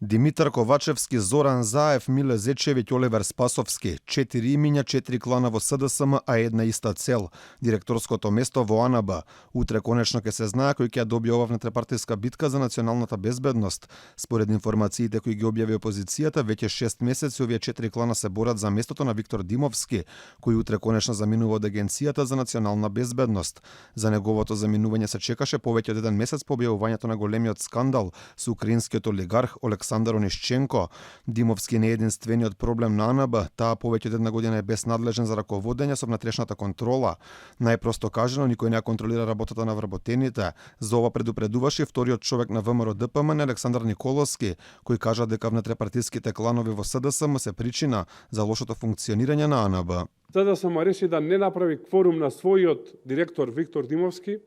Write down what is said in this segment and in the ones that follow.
Димитар Ковачевски, Зоран Заев, Миле Зечевиќ, Оливер Спасовски. 4 имиња, 4 клана во СДСМ, а една иста цел – директорското место во АНБ. Утре конечно ќе се знае кој ќе ја добие ова внетрепартиска битка за националната безбедност. Според информациите кои ги објави опозицијата, веќе 6 месеци овие 4 клана се борат за местото на Виктор Димовски, кој утре конечно заминува од Агенцијата за национална безбедност. За неговото заминување се чекаше повеќе од еден месец по објавувањето на големиот скандал со украинскиот олигарх Олександар Онишченко. Димовски не е единствениот проблем на АНБ, таа повеќе од една година е безнадлежен за раководење со внатрешната контрола. Најпросто кажано, никој не контролира работата на вработените. За ова предупредуваше вториот човек на ВМРО ДПМН Александар Николовски, кој кажа дека внетрепартиските кланови во СДСМ се причина за лошото функционирање на АНБ. СДСМ реши да не направи кворум на својот директор Виктор Димовски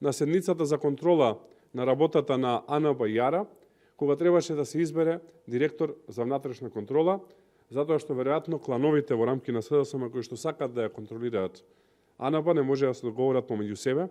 на седницата за контрола на работата на АНБ Јара, кога требаше да се избере директор за внатрешна контрола, затоа што веројатно клановите во рамки на СДСМ кои што сакат да ја контролираат АНБ не може да се договорат помеѓу себе.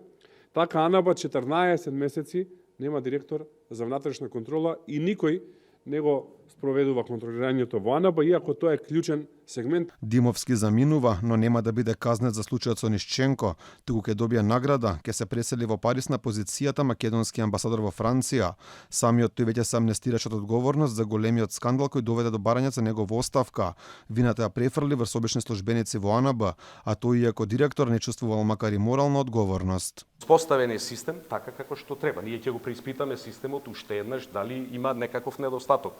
Така АНБ 14 месеци нема директор за внатрешна контрола и никој не го спроведува контролирањето во АНБ, иако тоа е клучен сегмент. Димовски заминува, но нема да биде казнет за случајот со Онишченко, туку ќе добие награда, ќе се пресели во Париз на позицијата македонски амбасадор во Франција. Самиот тој веќе се амнестираше од одговорност за големиот скандал кој доведе до барање за негова оставка. Вината ја префрли врз обични службеници во АНБ, а тој иако директор не чувствувал макар и морална одговорност. Поставен е систем така како што треба. Ние ќе го преиспитаме системот уште еднаш дали има некаков недостаток.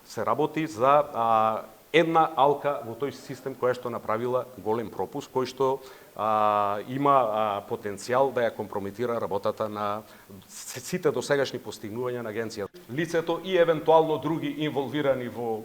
Се работи за една алка во тој систем која што направила голем пропуск, кој што има потенцијал да ја компрометира работата на сите досегашни постигнувања на агенцијата. Лицето и евентуално други инволвирани во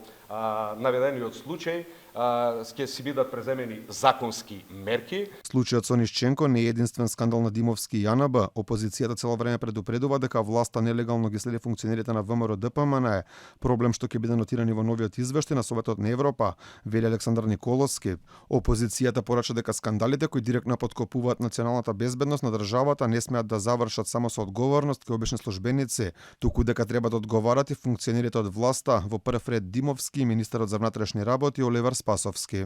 наведениот случај ќе си бидат преземени законски мерки. Случајот со Онишченко не е единствен скандал на Димовски и АНБ. Опозицијата цело време предупредува дека власта нелегално ги следи функционерите на ВМРО ДПМН, проблем што ќе биде нотиран и во новиот извештај на Советот на Европа, вели Александар Николовски. Опозицијата порача дека скандалите кои директно подкопуваат националната безбедност на државата не смеат да завршат само со одговорност кај обични службеници, туку дека треба да одговарат и функционерите од власта, во прв ред Димовски и министерот за внатрешни работи Оливер Спасовски.